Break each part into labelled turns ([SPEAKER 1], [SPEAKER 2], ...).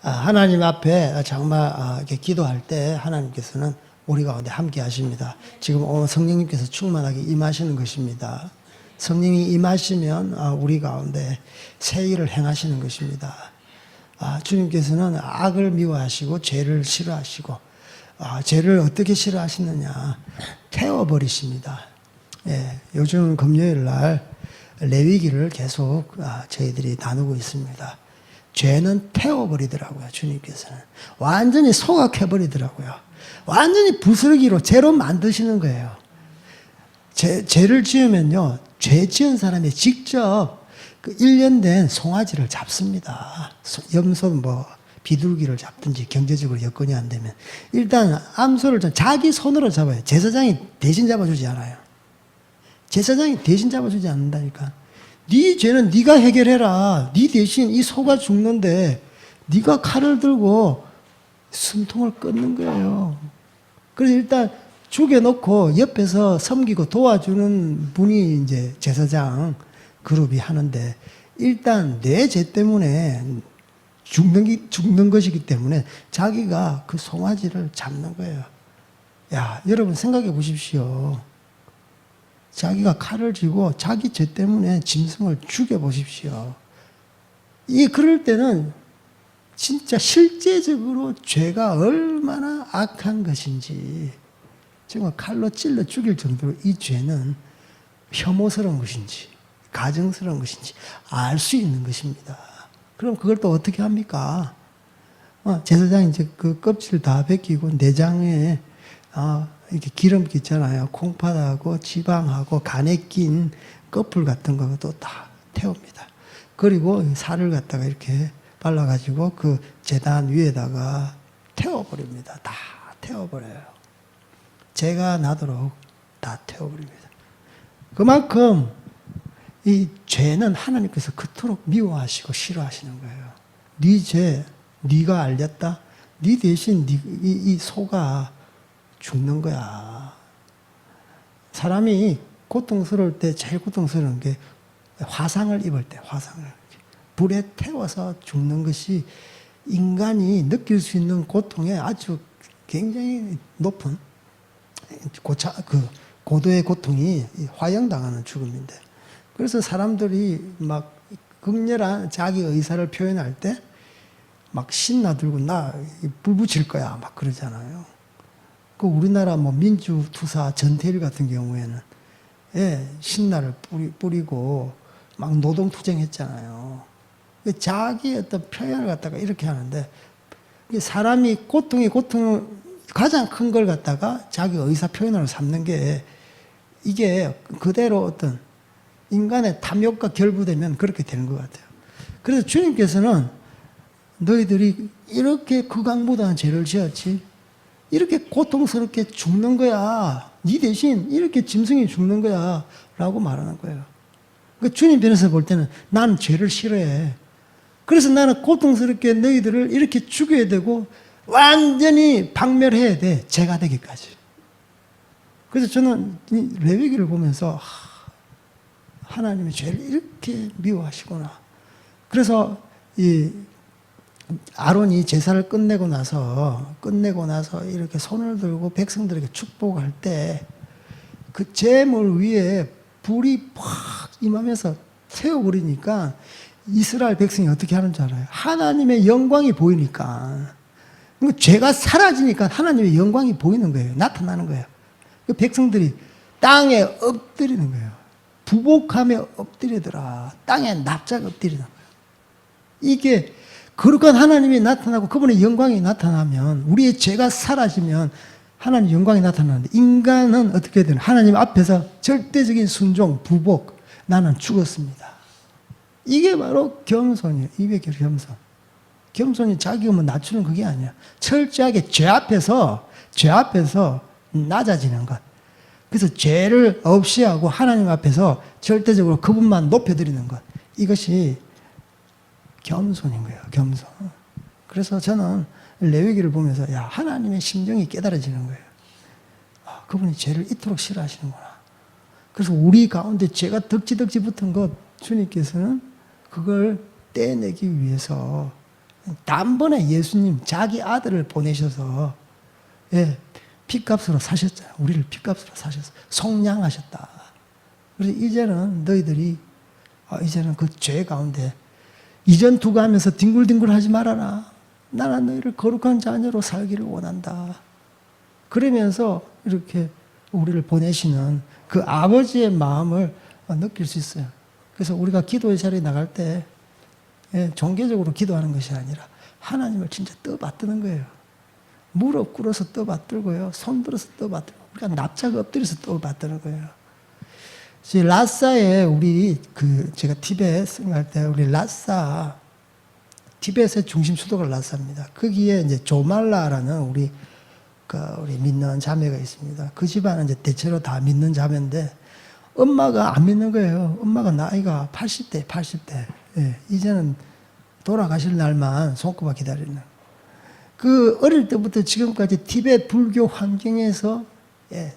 [SPEAKER 1] 하나님 앞에 정말 이렇게 기도할 때 하나님께서는 우리 가운데 함께 하십니다. 지금 오늘 성령님께서 충만하게 임하시는 것입니다. 성령이 임하시면 우리 가운데 새 일을 행하시는 것입니다. 주님께서는 악을 미워하시고 죄를 싫어하시고 죄를 어떻게 싫어하시느냐, 태워버리십니다. 예, 요즘 금요일 날 레위기를 계속 저희들이 나누고 있습니다. 죄는 태워버리더라고요. 주님께서는 완전히 소각해버리더라고요. 완전히 부스러기로 죄로 만드시는 거예요. 죄를 지으면요, 죄 지은 사람이 직접 그 1년 된 송아지를 잡습니다. 염소 비둘기를 잡든지 경제적으로 여건이 안 되면 일단 암소를 자기 손으로 잡아요. 제사장이 대신 잡아주지 않아요. 제사장이 대신 잡아주지 않는다니까. 네 죄는 네가 해결해라. 네 대신 이 소가 죽는데 네가 칼을 들고 숨통을 끊는 거예요. 그래서 일단 죽여놓고 옆에서 섬기고 도와주는 분이 이제 제사장 그룹이 하는데, 일단 내 죄 때문에 죽는 것이기 때문에 자기가 그 송아지를 잡는 거예요. 야, 여러분 생각해 보십시오. 자기가 칼을 쥐고 자기 죄 때문에 짐승을 죽여보십시오. 그럴 때는 진짜 실제적으로 죄가 얼마나 악한 것인지, 정말 칼로 찔러 죽일 정도로 이 죄는 혐오스러운 것인지 가증스러운 것인지 알 수 있는 것입니다. 그럼 그걸 또 어떻게 합니까? 제사장이 이제 그 껍질을 다 벗기고 내장에 이렇게 기름기 있잖아요. 콩팥하고 지방하고 간에 낀 꺼풀 같은 것도 다 태웁니다. 그리고 살을 갖다가 이렇게 발라가지고 그 제단 위에다가 태워버립니다. 다 태워버려요. 죄가 나도록 다 태워버립니다. 그만큼 이 죄는 하나님께서 그토록 미워하시고 싫어하시는 거예요. 네 죄, 네가 알렸다? 네 대신 이 소가 죽는 거야. 사람이 고통스러울 때 제일 고통스러운 게 화상을 입을 때, 화상을. 불에 태워서 죽는 것이 인간이 느낄 수 있는 고통의 아주 굉장히 높은 고도의 고통이 화형당하는 죽음인데, 그래서 사람들이 막 극렬한 자기 의사를 표현할 때 막 신나들고 나 불 붙일 거야 막 그러잖아요. 그 우리나라 민주투사 전태일 같은 경우에는 신나를 뿌리고 막 노동투쟁했잖아요. 자기 어떤 표현을 갖다가 이렇게 하는데, 사람이 고통을 가장 큰 걸 갖다가 자기 의사 표현으로 삼는 게, 이게 그대로 어떤 인간의 탐욕과 결부되면 그렇게 되는 것 같아요. 그래서 주님께서는 너희들이 이렇게 극악무도한 죄를 지었지, 이렇게 고통스럽게 죽는 거야. 네 대신 이렇게 짐승이 죽는 거야 라고 말하는 거예요. 그러니까 주님 편에서 볼 때는 나는 죄를 싫어해. 그래서 나는 고통스럽게 너희들을 이렇게 죽여야 되고 완전히 박멸해야 돼. 죄가 되기까지. 그래서 저는 이 레위기를 보면서 하나님의 죄를 이렇게 미워하시구나. 그래서 이 아론이 제사를 끝내고 나서 이렇게 손을 들고 백성들에게 축복할 때 그 제물 위에 불이 팍 임하면서 태워버리니까 이스라엘 백성이 어떻게 하는 줄 알아요? 하나님의 영광이 보이니까. 죄가 사라지니까 하나님의 영광이 보이는 거예요. 나타나는 거예요. 그 백성들이 땅에 엎드리는 거예요. 부복하며 엎드리더라. 땅에 납작 엎드리는 거예요. 이게 거룩한 하나님이 나타나고 그분의 영광이 나타나면, 우리의 죄가 사라지면 하나님 영광이 나타나는데, 인간은 어떻게 되나? 하나님 앞에서 절대적인 순종, 부복, 나는 죽었습니다. 이게 바로 겸손이에요. 이게 겸손. 겸손이 자기 몸을 낮추는 그게 아니야. 철저하게 죄 앞에서 낮아지는 것. 그래서 죄를 없이 하고 하나님 앞에서 절대적으로 그분만 높여드리는 것. 이것이 겸손인 거예요. 겸손. 그래서 저는 레위기를 보면서 하나님의 심정이 깨달아지는 거예요. 그분이 죄를 이토록 싫어하시는구나. 그래서 우리 가운데 죄가 덕지덕지 붙은 것, 주님께서는 그걸 떼내기 위해서 단번에 예수님 자기 아들을 보내셔서 예, 피값으로 사셨잖아요. 우리를 피값으로 사셨어요. 속량하셨다. 그래서 이제는 너희들이 이제는 그 죄 가운데 이전 두고 하면서 뒹굴뒹굴 하지 말아라. 나는 너희를 거룩한 자녀로 살기를 원한다. 그러면서 이렇게 우리를 보내시는 그 아버지의 마음을 느낄 수 있어요. 그래서 우리가 기도의 자리에 나갈 때 종교적으로 기도하는 것이 아니라 하나님을 진짜 떠받드는 거예요. 무릎 꿇어서 떠받들고요. 손 들어서 떠받들고 우리가 납작 엎드려서 떠받드는 거예요. 라사에 우리 제가 티벳 생각할 때 우리 라사 티벳의 중심 수도가 라사입니다. 거기에 이제 조말라라는 우리 믿는 자매가 있습니다. 그 집안은 이제 대체로 다 믿는 자매인데 엄마가 안 믿는 거예요. 엄마가 나이가 80대. 예, 이제는 돌아가실 날만 손꼽아 기다리는. 그 어릴 때부터 지금까지 티벳 불교 환경에서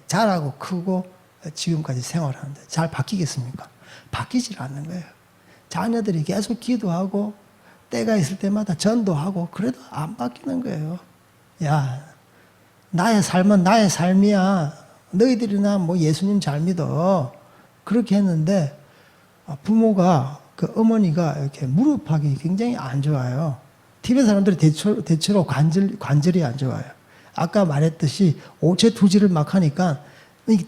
[SPEAKER 1] 자라고 크고 지금까지 생활하는데 잘 바뀌겠습니까? 바뀌질 않는 거예요. 자녀들이 계속 기도하고 때가 있을 때마다 전도하고 그래도 안 바뀌는 거예요. 야, 나의 삶은 나의 삶이야. 너희들이나 뭐 예수님 잘 믿어. 그렇게 했는데 부모가 그 어머니가 이렇게 무릎팍이 굉장히 안 좋아요. 티베트 사람들이 대체로 관절이 안 좋아요. 아까 말했듯이 오체투지를 막 하니까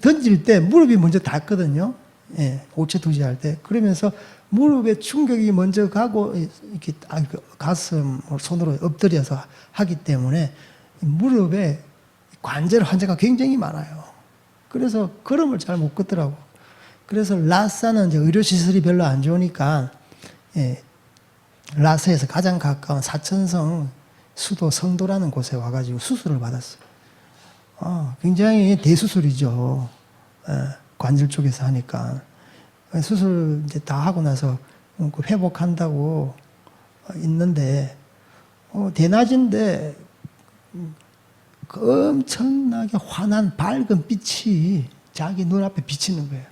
[SPEAKER 1] 던질 때 무릎이 먼저 닿거든요. 예, 오체투지 할 때. 그러면서 무릎에 충격이 먼저 가고 이렇게 가슴 손으로 엎드려서 하기 때문에 무릎에 관절 환자가 굉장히 많아요. 그래서 걸음을 잘 못 걷더라고. 그래서 라사는 이제 의료시설이 별로 안 좋으니까 라사에서 가장 가까운 사천성 수도 성도라는 곳에 와가지고 수술을 받았어요. 굉장히 대수술이죠. 관절 쪽에서 하니까. 수술 이제 다 하고 나서 회복한다고 있는데, 대낮인데, 엄청나게 환한 밝은 빛이 자기 눈앞에 비치는 거예요.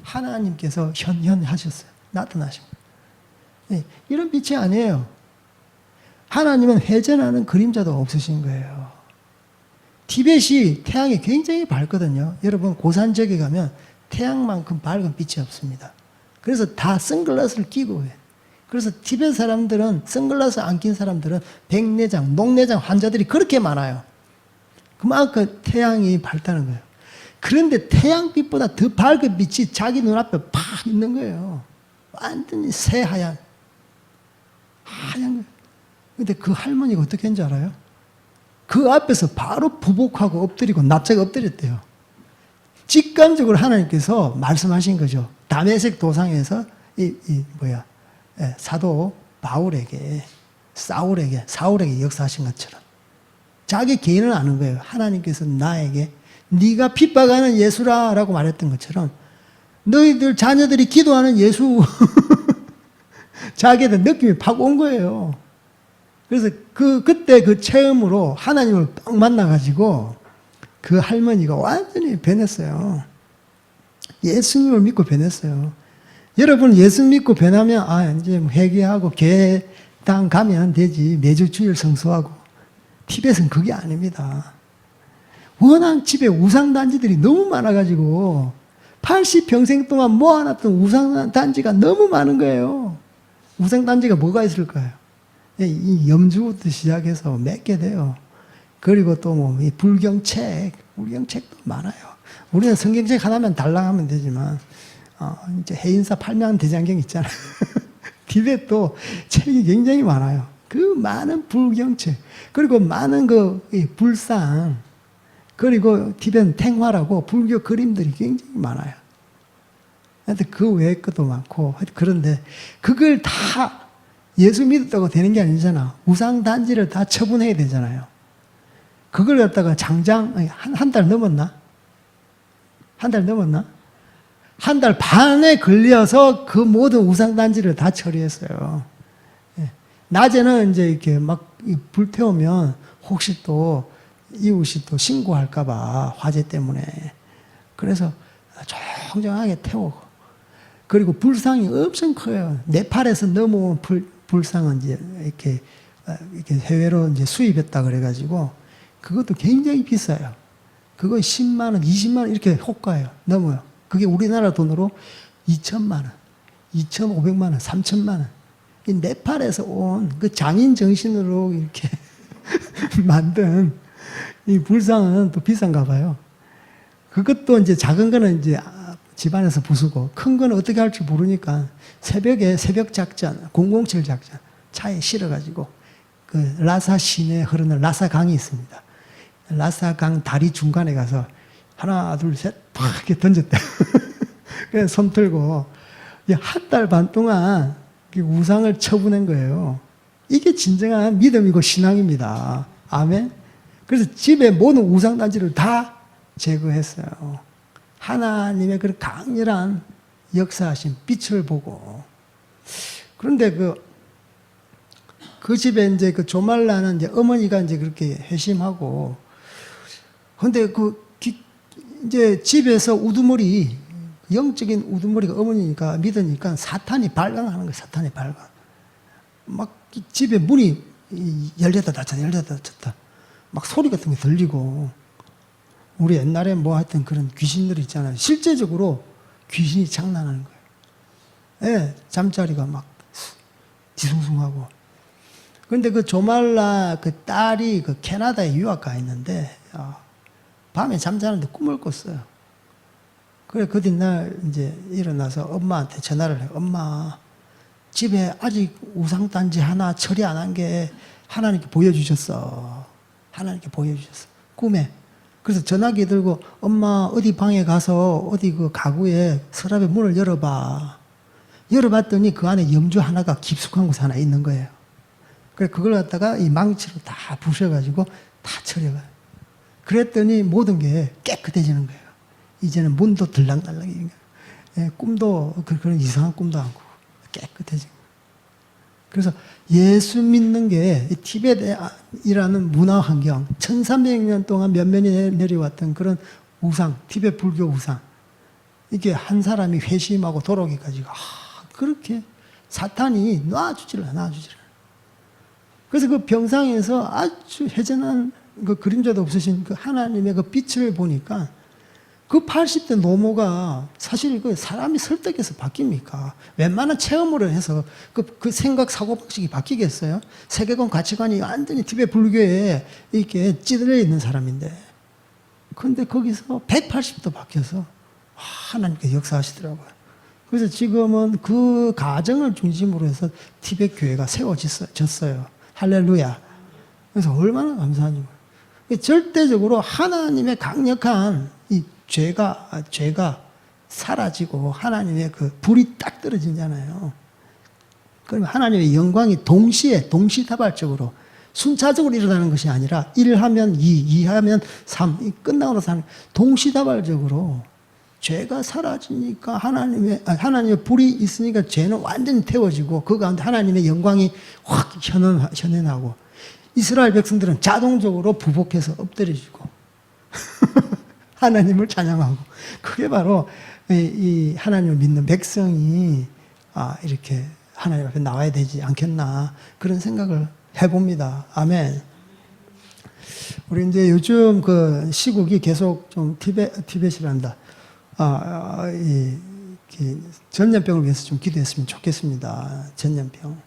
[SPEAKER 1] 하나님께서 현현하셨어요. 나타나신 거예요. 이런 빛이 아니에요. 하나님은 회전하는 그림자도 없으신 거예요. 티벳이 태양이 굉장히 밝거든요. 여러분 고산 지역에 가면 태양만큼 밝은 빛이 없습니다. 그래서 다 선글라스를 끼고 해요. 그래서 티벳 사람들은 선글라스 안 낀 사람들은 백내장, 녹내장 환자들이 그렇게 많아요. 그만큼 태양이 밝다는 거예요. 그런데 태양빛보다 더 밝은 빛이 자기 눈앞에 팍 있는 거예요. 완전히 새하얀 거예요. 근데 그 할머니가 어떻게 했는지 알아요? 그 앞에서 바로 부복하고 엎드리고 납작 엎드렸대요. 직감적으로 하나님께서 말씀하신 거죠. 다메섹 도상에서 사도 바울에게 사울에게 역사하신 것처럼 자기 개인을 아는 거예요. 하나님께서 나에게 네가 핍박하는 예수라라고 말했던 것처럼 너희들 자녀들이 기도하는 예수 자기한테 느낌이 팍 온 거예요. 그래서 그때 그 체험으로 하나님을 딱 만나가지고 그 할머니가 완전히 변했어요. 예수님을 믿고 변했어요. 여러분 예수 믿고 변하면 이제 회개하고 교회당 가면 되지. 매주 주일 성수하고. 티벳은 그게 아닙니다. 워낙 집에 우상단지들이 너무 많아가지고 80평생 동안 모아놨던 우상단지가 너무 많은 거예요. 우상단지가 뭐가 있을까요? 이 염주부터 시작해서 몇 개 돼요. 그리고 또 이 불경책도 많아요. 우리는 성경책 하나만 달랑하면 되지만 이제 해인사 팔명 대장경 있잖아요. 티벳도 책이 굉장히 많아요. 그 많은 불경책 그리고 많은 불상 그리고 티벳 탱화라고 불교 그림들이 굉장히 많아요. 근데 그 외의 것도 많고 그런데 그걸 다 예수 믿었다고 되는 게 아니잖아. 우상단지를 다 처분해야 되잖아요. 그걸 갖다가 장장 한 달 넘었나? 한 달 반에 걸려서 그 모든 우상단지를 다 처리했어요. 낮에는 이제 이렇게 막 불태우면 혹시 또 이웃이 또 신고할까봐 화재 때문에 그래서 정정하게 태우고 그리고 불상이 엄청 커요. 네팔에서 넘어온 불상은 이제 이렇게 이렇게 해외로 이제 수입했다 그래가지고 그것도 굉장히 비싸요. 그거 10만 원, 20만 원 이렇게 호가예요. 넘어요. 그게 우리나라 돈으로 2천만 원, 2,500만 원, 3천만 원. 이 네팔에서 온 그 장인 정신으로 이렇게 만든 이 불상은 또 비싼가 봐요. 그것도 이제 작은 거는 이제 집안에서 부수고 큰 거는 어떻게 할지 모르니까 새벽에 새벽 작전, 007 작전 차에 실어가지고 그 라사 시내에 흐르는 라사 강이 있습니다. 라사 강 다리 중간에 가서 하나, 둘, 셋, 팍 이렇게 던졌대. 그래서 손 들고 한 달 반 동안 우상을 쳐보낸 거예요. 이게 진정한 믿음이고 신앙입니다. 아멘. 그래서 집에 모든 우상단지를 다 제거했어요. 하나님의 그런 강렬한 역사하신 빛을 보고. 그런데 그 집에 이제 그 조말라는 이제 어머니가 이제 그렇게 회심하고, 근데 이제 집에서 우두머리, 영적인 우두머리가 어머니니까 믿으니까 사탄이 발광하는 거예요. 사탄이 발광. 막 집에 문이 열렸다 닫혔다 열렸다 닫혔다. 막 소리 같은 게 들리고. 우리 옛날에 뭐 하여튼 그런 귀신들이 있잖아요. 실제적으로 귀신이 장난하는 거예요. 예, 잠자리가 막 뒤숭숭하고. 그런데 그 조말라 그 딸이 그 캐나다에 유학 가 있는데, 밤에 잠자는데 꿈을 꿨어요. 그래, 그 뒷날 이제 일어나서 엄마한테 전화를 해요. 엄마, 집에 아직 우상단지 하나 처리 안 한 게 하나님께 보여주셨어. 하나님께 보여주셨어. 꿈에. 그래서 전화기 들고 엄마 어디 방에 가서 어디 그 가구에 서랍에 문을 열어봐. 열어봤더니 그 안에 염주 하나가 깊숙한 곳에 하나 있는 거예요. 그래, 그걸 갖다가 이 망치로 다 부셔가지고 다 처리해가요. 그랬더니 모든 게 깨끗해지는 거예요. 이제는 문도 들락날락이. 꿈도 그런 이상한 꿈도 안 꾸고 깨끗해진 거예요. 그래서 예수 믿는 게 티벳이라는 문화 환경, 1300년 동안 면면이 내려왔던 그런 우상, 티벳 불교 우상, 이게 한 사람이 회심하고 돌아오기까지 그렇게 사탄이 놔주지를 않아. 그래서 그 병상에서 아주 회전한 그 그림자도 없으신 그 하나님의 그 빛을 보니까 그 80대 노모가 사실 그 사람이 설득해서 바뀝니까? 웬만한 체험으로 해서 그 생각, 사고방식이 바뀌겠어요? 세계관, 가치관이 완전히 티베 불교에 이렇게 찌들려 있는 사람인데. 근데 거기서 180도 바뀌어서 하나님께 역사하시더라고요. 그래서 지금은 그 가정을 중심으로 해서 티베트 교회가 세워졌어요. 할렐루야. 그래서 얼마나 감사한지. 절대적으로 하나님의 강력한 이 죄가 사라지고 하나님의 그 불이 딱 떨어지잖아요. 그러면 하나님의 영광이 동시다발적으로 순차적으로 일어나는 것이 아니라 1하면 2, 2하면 3, 끝나고 나서 동시다발적으로 죄가 사라지니까 하나님의 불이 있으니까 죄는 완전히 태워지고 그 가운데 하나님의 영광이 확 현현하고 이스라엘 백성들은 자동적으로 부복해서 엎드려지고 하나님을 찬양하고 그게 바로 이 하나님을 믿는 백성이 이렇게 하나님 앞에 나와야 되지 않겠나 그런 생각을 해봅니다. 아멘. 우리 이제 요즘 그 시국이 계속 좀 티벳이란다. 전염병을 위해서 좀 기도했으면 좋겠습니다. 전염병.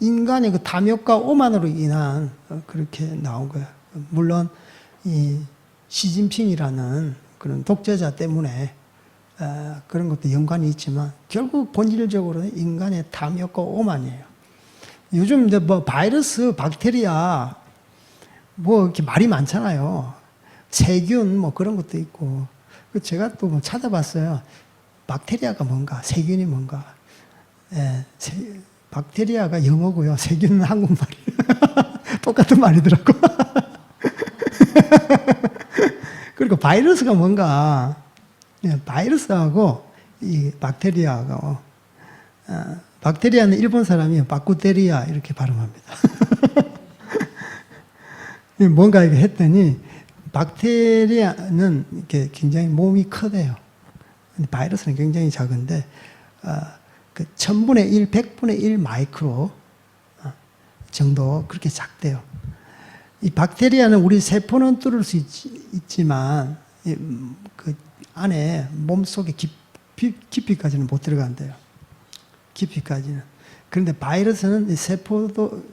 [SPEAKER 1] 인간의 그 탐욕과 오만으로 인한 그렇게 나온 거예요. 물론 이 시진핑이라는 그런 독재자 때문에 그런 것도 연관이 있지만 결국 본질적으로는 인간의 탐욕과 오만이에요. 요즘 이제 뭐 바이러스, 박테리아 뭐 이렇게 말이 많잖아요. 세균 뭐 그런 것도 있고. 제가 또 뭐 찾아봤어요. 박테리아가 뭔가, 세균이 뭔가. 박테리아가 영어고요. 세균은 한국말이에요. 똑같은 말이더라고. 그리고 바이러스가 뭔가, 바이러스하고 이 박테리아하고, 박테리아는 일본 사람이 바쿠테리아 이렇게 발음합니다. 뭔가 이렇게 했더니, 박테리아는 이렇게 굉장히 몸이 크대요. 바이러스는 굉장히 작은데, 그 1000분의 1, 100분의 1 마이크로, 정도 그렇게 작대요. 이 박테리아는 우리 세포는 뚫을 수 있지만 그 안에 몸속에 깊이까지는 못 들어간대요. 깊이까지는. 그런데 바이러스는 세포도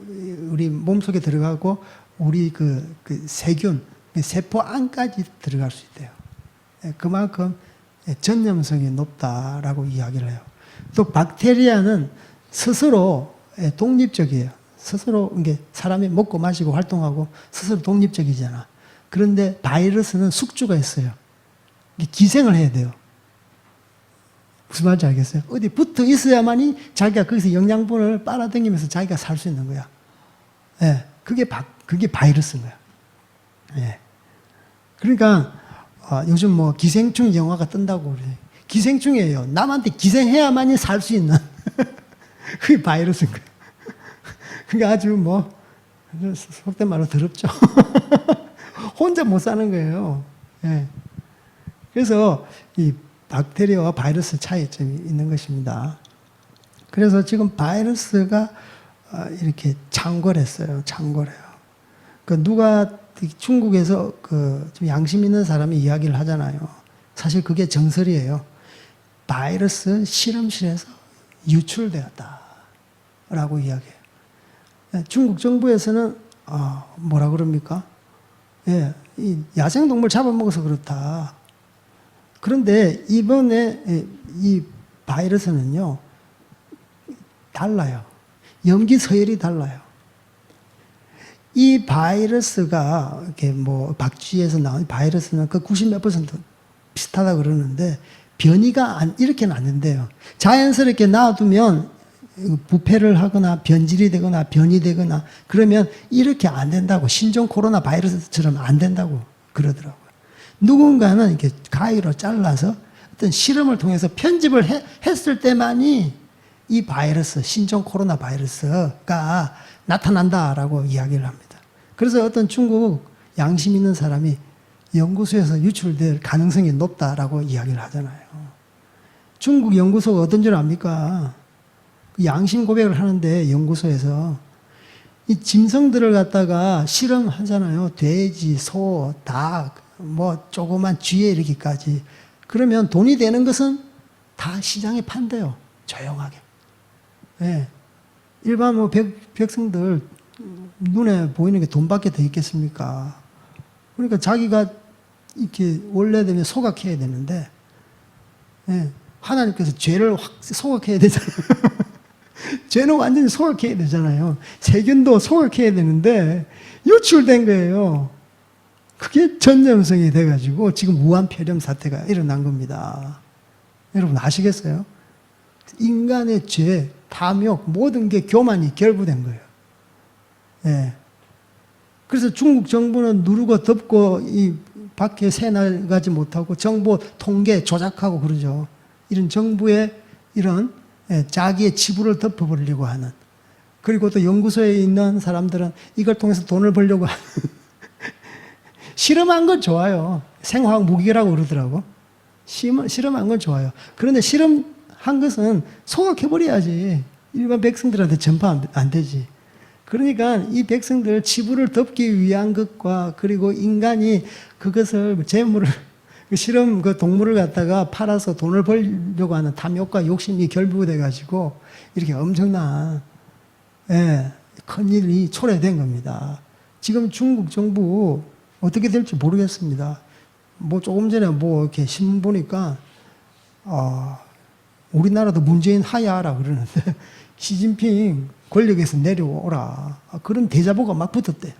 [SPEAKER 1] 우리 몸속에 들어가고 우리 그 세균, 세포 안까지 들어갈 수 있대요. 그만큼 전염성이 높다라고 이야기를 해요. 또 박테리아는 스스로 독립적이에요. 스스로 이게 사람이 먹고 마시고 활동하고 스스로 독립적이잖아. 그런데 바이러스는 숙주가 있어요. 기생을 해야 돼요. 무슨 말인지 알겠어요? 어디 붙어 있어야만이 자기가 거기서 영양분을 빨아당기면서 자기가 살 수 있는 거야. 예, 그게 바이러스인 거야. 예. 그러니까 요즘 뭐 기생충 영화가 뜬다고 그래. 기생충이에요. 남한테 기생해야만이 살 수 있는 그게 바이러스인 거야. 그러니까 아주 뭐 속된 말로 더럽죠. 혼자 못 사는 거예요. 예. 그래서 이 박테리아와 바이러스 차이점이 있는 것입니다. 그래서 지금 바이러스가 이렇게 창궐했어요. 창궐해요. 그 누가 중국에서 좀 양심 있는 사람이 이야기를 하잖아요. 사실 그게 정설이에요. 바이러스 실험실에서 유출되었다라고 이야기해요. 중국 정부에서는 뭐라 그럽니까? 예, 이 야생동물 잡아먹어서 그렇다. 그런데 이번에 이 바이러스는요, 달라요. 염기 서열이 달라요. 이 바이러스가, 이렇게 뭐, 박쥐에서 나온 바이러스는 그 90몇 % 비슷하다 그러는데, 변이가 이렇게는 안 된대요. 자연스럽게 놔두면 부패를 하거나 변질이 되거나 변이 되거나 그러면 이렇게 안 된다고. 신종 코로나 바이러스처럼 안 된다고 그러더라고요. 누군가는 이렇게 가위로 잘라서 어떤 실험을 통해서 편집을 했을 때만이 이 바이러스, 신종 코로나 바이러스가 나타난다라고 이야기를 합니다. 그래서 어떤 중국 양심 있는 사람이 연구소에서 유출될 가능성이 높다라고 이야기를 하잖아요. 중국 연구소가 어떤 줄 압니까? 양심 고백을 하는데 연구소에서 이 짐승들을 갖다가 실험하잖아요. 돼지, 소, 닭, 뭐 조그만 쥐에 이르기까지. 그러면 돈이 되는 것은 다 시장에 판대요. 조용하게. 예. 일반 뭐 백성들 눈에 보이는 게 돈밖에 더 있겠습니까? 그러니까 자기가 이렇게 원래되면 소각해야 되는데, 예. 하나님께서 죄를 확 소각해야 되잖아요. 죄는 완전히 소각해야 되잖아요. 세균도 소각해야 되는데 유출된 거예요. 그게 전염성이 돼가지고 지금 무한폐렴 사태가 일어난 겁니다. 여러분 아시겠어요? 인간의 죄, 탐욕, 모든 게 교만이 결부된 거예요. 예. 그래서 중국 정부는 누르고 덮고 이 밖에 새 나가지 못하고 정보 통계 조작하고 그러죠. 이런 정부의 이런 자기의 지분을 덮어버리려고 하는. 그리고 또 연구소에 있는 사람들은 이걸 통해서 돈을 벌려고 하는. 실험한 건 좋아요. 생화학 무기라고 그러더라고. 실험한 건 좋아요. 그런데 실험한 것은 소각해버려야지. 일반 백성들한테 전파 안 되지. 그러니까 이 백성들 지분을 덮기 위한 것과 그리고 인간이 그것을 재물을 실험 그 동물을 갖다가 팔아서 돈을 벌려고 하는 탐욕과 욕심이 결부돼 가지고 이렇게 엄청난 큰 일이 초래된 겁니다. 지금 중국 정부 어떻게 될지 모르겠습니다. 뭐 조금 전에 뭐 이렇게 신문 보니까 우리나라도 문재인 하야하라 그러는데 시진핑 권력에서 내려오라 그런 대자보가 막 붙었대요.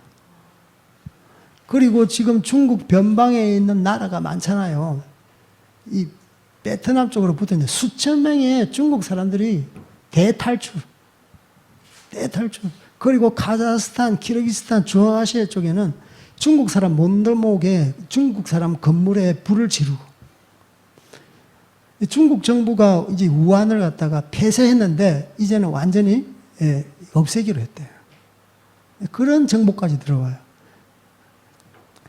[SPEAKER 1] 그리고 지금 중국 변방에 있는 나라가 많잖아요. 이 베트남 쪽으로 붙었는데 수천 명의 중국 사람들이 대탈출. 그리고 카자흐스탄, 키르기스탄, 중앙아시아 쪽에는 중국 사람 몸들목에 중국 사람 건물에 불을 지르고 중국 정부가 이제 우한을 갖다가 폐쇄했는데 이제는 완전히 없애기로 했대요. 그런 정보까지 들어와요.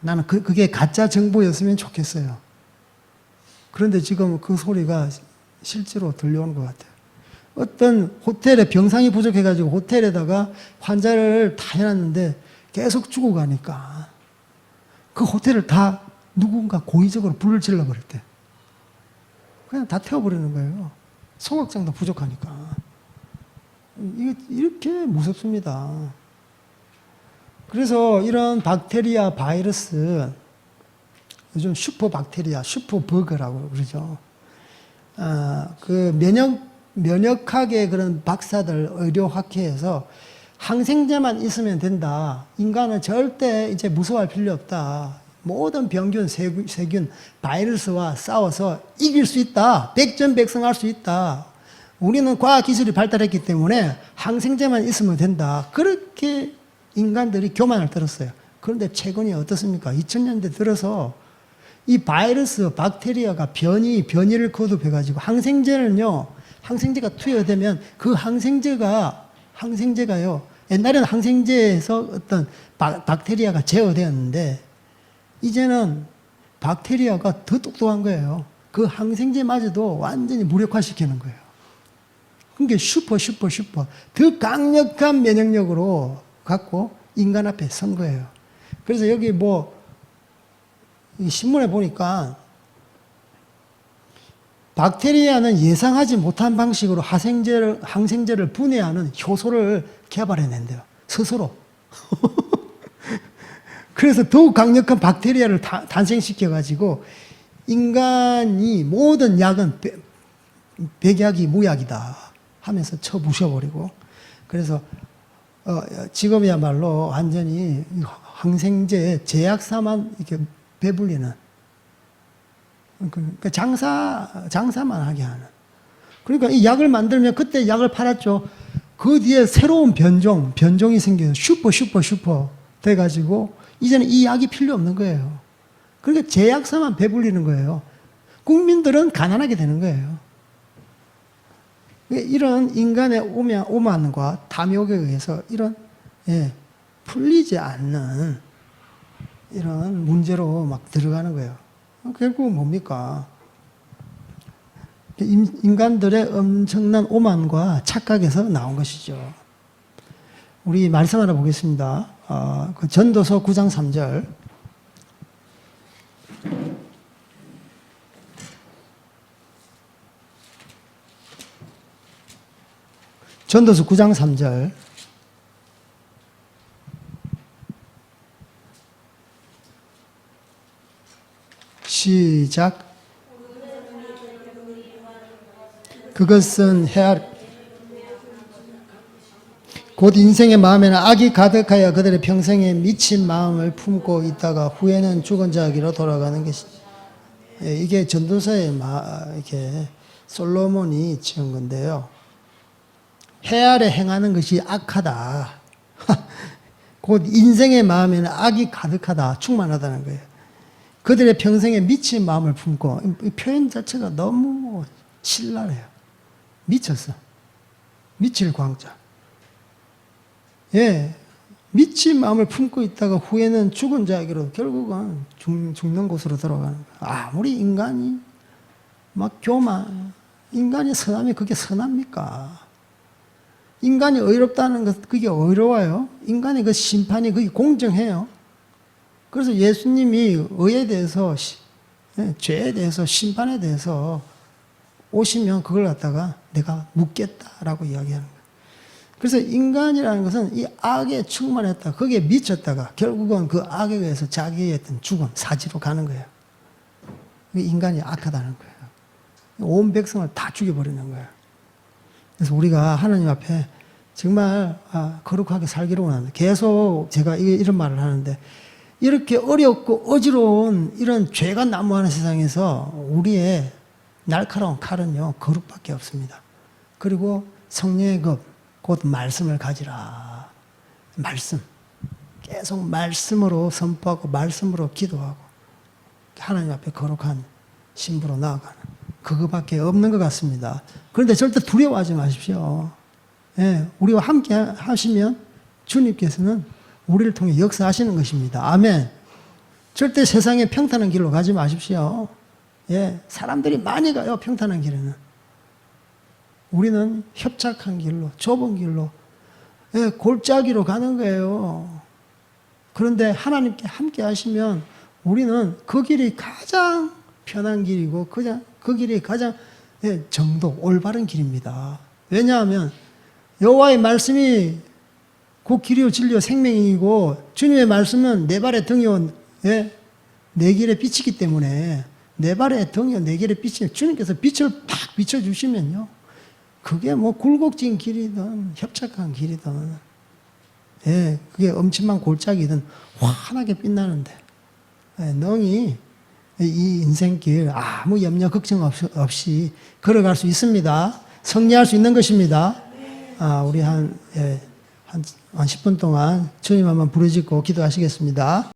[SPEAKER 1] 나는 그게 가짜 정보였으면 좋겠어요. 그런데 지금 그 소리가 실제로 들려오는 것 같아요. 어떤 호텔에 병상이 부족해가지고 호텔에다가 환자를 다 해놨는데 계속 죽어가니까 그 호텔을 다 누군가 고의적으로 불을 질러버렸대. 그냥 다 태워버리는 거예요. 소각장도 부족하니까. 이게 이렇게 무섭습니다. 그래서 이런 박테리아, 바이러스, 요즘 슈퍼박테리아, 슈퍼버그라고 그러죠. 그 면역학의 그런 박사들, 의료학회에서 항생제만 있으면 된다. 인간은 절대 이제 무서워할 필요 없다. 모든 병균, 세균, 바이러스와 싸워서 이길 수 있다. 백전백승할 수 있다. 우리는 과학기술이 발달했기 때문에 항생제만 있으면 된다. 그렇게 인간들이 교만을 들었어요. 그런데 최근이 어떻습니까? 2000년대 들어서 이 바이러스, 박테리아가 변이를 거듭해가지고 항생제는요, 항생제가 투여되면 그 항생제가요, 옛날에는 항생제에서 어떤 박테리아가 제어되었는데, 이제는 박테리아가 더 똑똑한 거예요. 그 항생제마저도 완전히 무력화시키는 거예요. 그게 슈퍼 더 강력한 면역력으로 갖고 인간 앞에 선 거예요. 그래서 여기 신문에 보니까 박테리아는 예상하지 못한 방식으로 항생제를 분해하는 효소를 개발해낸대요. 스스로. 그래서 더욱 강력한 박테리아를 탄생시켜가지고 인간이 모든 약은 백약이 무약이다 하면서 쳐부셔버리고, 그래서 지금이야말로 완전히 항생제 제약사만 이렇게 배불리는, 그러니까 장사만 하게 하는. 그러니까 이 약을 만들면 그때 약을 팔았죠. 그 뒤에 새로운 변종이 생겨서 슈퍼 돼가지고 이제는 이 약이 필요 없는 거예요. 그러니까 제약사만 배불리는 거예요. 국민들은 가난하게 되는 거예요. 이런 인간의 오만과 탐욕에 의해서 이런 풀리지 않는 이런 문제로 막 들어가는 거예요. 결국은 뭡니까? 인간들의 엄청난 오만과 착각에서 나온 것이죠. 우리 말씀 하나 보겠습니다. 그 전도서 9장 3절. 전도서 9장 3절. 시작. 그것은 곧 인생의 마음에는 악이 가득하여 그들의 평생에 미친 마음을 품고 있다가 후에는 죽은 자에게로 돌아가는 것이. 이게 전도서에 이렇게 솔로몬이 지은 건데요. 해 아래 행하는 것이 악하다. 곧 인생의 마음에는 악이 가득하다, 충만하다는 거예요. 그들의 평생에 미친 마음을 품고, 이 표현 자체가 너무 신랄해요. 미쳤어. 미칠 광자. 미친 마음을 품고 있다가 후에는 죽은 자에게로, 결국은 죽는 곳으로 돌아가는 거예요. 아무리 인간이 막 교만, 인간이 선하면 그게 선합니까? 인간이 의롭다는 것, 그게 의로워요. 인간의 그 심판이 그게 공정해요. 그래서 예수님이 의에 대해서, 죄에 대해서, 심판에 대해서 오시면 그걸 갖다가 내가 묻겠다라고 이야기하는 거예요. 그래서 인간이라는 것은 이 악에 충만했다, 거기에 미쳤다가 결국은 그 악에 의해서 자기의 어떤 죽음, 사지로 가는 거예요. 인간이 악하다는 거예요. 온 백성을 다 죽여버리는 거예요. 그래서 우리가 하나님 앞에 정말 거룩하게 살기를 원합니다. 계속 제가 이런 말을 하는데, 이렇게 어렵고 어지러운 이런 죄가 난무하는 세상에서 우리의 날카로운 칼은요, 거룩밖에 없습니다. 그리고 성령의 급, 곧 말씀을 가지라. 말씀. 계속 말씀으로 선포하고 말씀으로 기도하고 하나님 앞에 거룩한 신부로 나아가는, 그거밖에 없는 것 같습니다. 그런데 절대 두려워하지 마십시오. 우리와 함께 하시면 주님께서는 우리를 통해 역사하시는 것입니다. 아멘. 절대 세상의 평탄한 길로 가지 마십시오. 사람들이 많이 가요, 평탄한 길에는. 우리는 협착한 길로, 좁은 길로, 예, 골짜기로 가는 거예요. 그런데 하나님께 함께 하시면 우리는 그 길이 가장 편한 길이고 그 길이 가장 예, 정도, 올바른 길입니다. 왜냐하면 여호와의 말씀이 곧 길이요 진리요 생명이고 주님의 말씀은 내 발의 등이요 예, 내 길의 빛이기 때문에 내 발의 등이요 내 길의 빛이 주님께서 빛을 팍 비춰주시면요. 그게 뭐 굴곡진 길이든 협착한 길이든 예, 그게 엄침한 골짜기든 환하게 빛나는데 예, 능히 이 인생길 아무 염려 걱정 없이 걸어갈 수 있습니다. 승리할 수 있는 것입니다. 우리 한 10분 동안 주님 한번 부르짖고 기도하시겠습니다.